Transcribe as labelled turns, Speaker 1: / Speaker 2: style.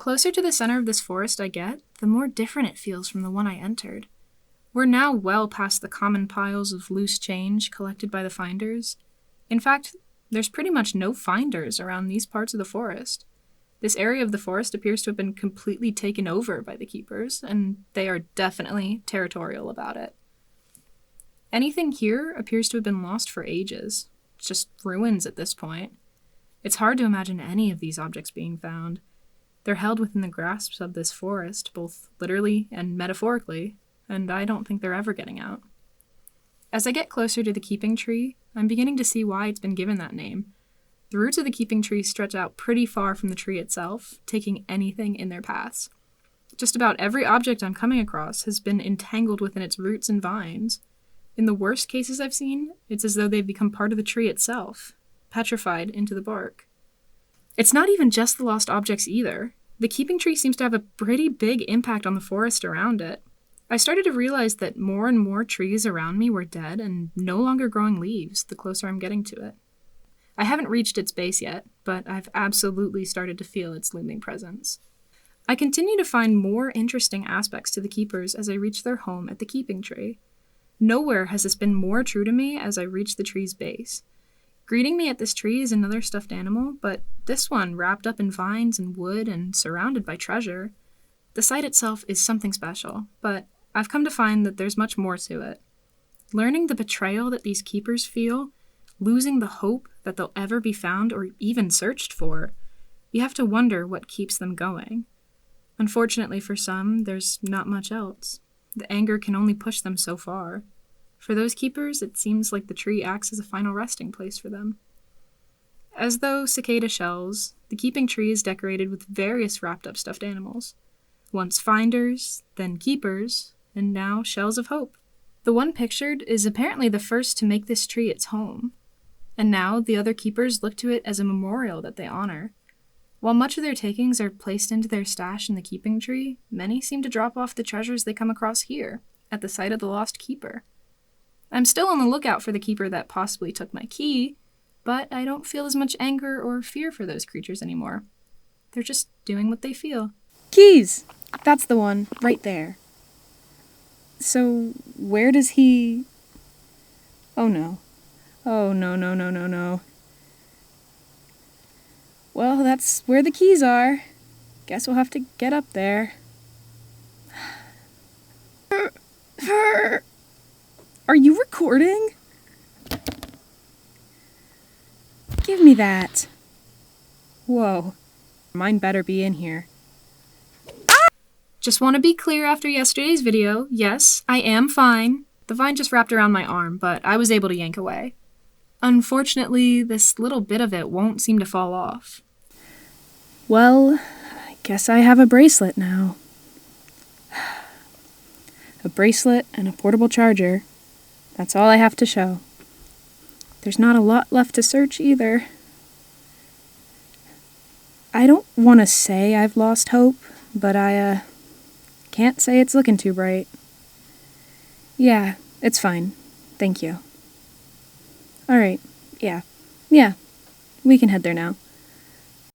Speaker 1: closer to the center of this forest I get, the more different it feels from the one I entered. We're now well past the common piles of loose change collected by the finders. In fact, there's pretty much no finders around these parts of the forest. This area of the forest appears to have been completely taken over by the keepers, and they are definitely territorial about it. Anything here appears to have been lost for ages. It's just ruins at this point. It's hard to imagine any of these objects being found. They're held within the grasps of this forest, both literally and metaphorically, and I don't think they're ever getting out. As I get closer to the keeping tree, I'm beginning to see why it's been given that name. The roots of the keeping tree stretch out pretty far from the tree itself, taking anything in their paths. Just about every object I'm coming across has been entangled within its roots and vines. In the worst cases I've seen, it's as though they've become part of the tree itself, petrified into the bark. It's not even just the lost objects either. The keeping tree seems to have a pretty big impact on the forest around it. I started to realize that more and more trees around me were dead and no longer growing leaves the closer I'm getting to it. I haven't reached its base yet, but I've absolutely started to feel its looming presence. I continue to find more interesting aspects to the keepers as I reach their home at the keeping tree. Nowhere has this been more true to me as I reach the tree's base. Greeting me at this tree is another stuffed animal, but this one wrapped up in vines and wood and surrounded by treasure. The sight itself is something special, but I've come to find that there's much more to it. Learning the betrayal that these keepers feel, losing the hope that they'll ever be found or even searched for, you have to wonder what keeps them going. Unfortunately for some, there's not much else. The anger can only push them so far. For those keepers, it seems like the tree acts as a final resting place for them. As though cicada shells, the keeping tree is decorated with various wrapped-up stuffed animals. Once finders, then keepers, and now shells of hope. The one pictured is apparently the first to make this tree its home, and now the other keepers look to it as a memorial that they honor. While much of their takings are placed into their stash in the keeping tree, many seem to drop off the treasures they come across here, at the site of the lost keeper. I'm still on the lookout for the keeper that possibly took my key, but I don't feel as much anger or fear for those creatures anymore. They're just doing what they feel.
Speaker 2: Keys! That's the one, right there. So, where does he... Oh no. Oh no. Well, that's where the keys are. Guess we'll have to get up there. Are you recording? Give me that. Whoa. Mine better be in here.
Speaker 1: Just want to be clear after yesterday's video, yes, I am fine. The vine just wrapped around my arm, but I was able to yank away. Unfortunately, this little bit of it won't seem to fall off.
Speaker 2: Well, I guess I have a bracelet now. A bracelet and a portable charger. That's all I have to show. There's not a lot left to search either. I don't want to say I've lost hope, but I, can't say it's looking too bright. Yeah, it's fine. Thank you. Alright, yeah, we can head there now.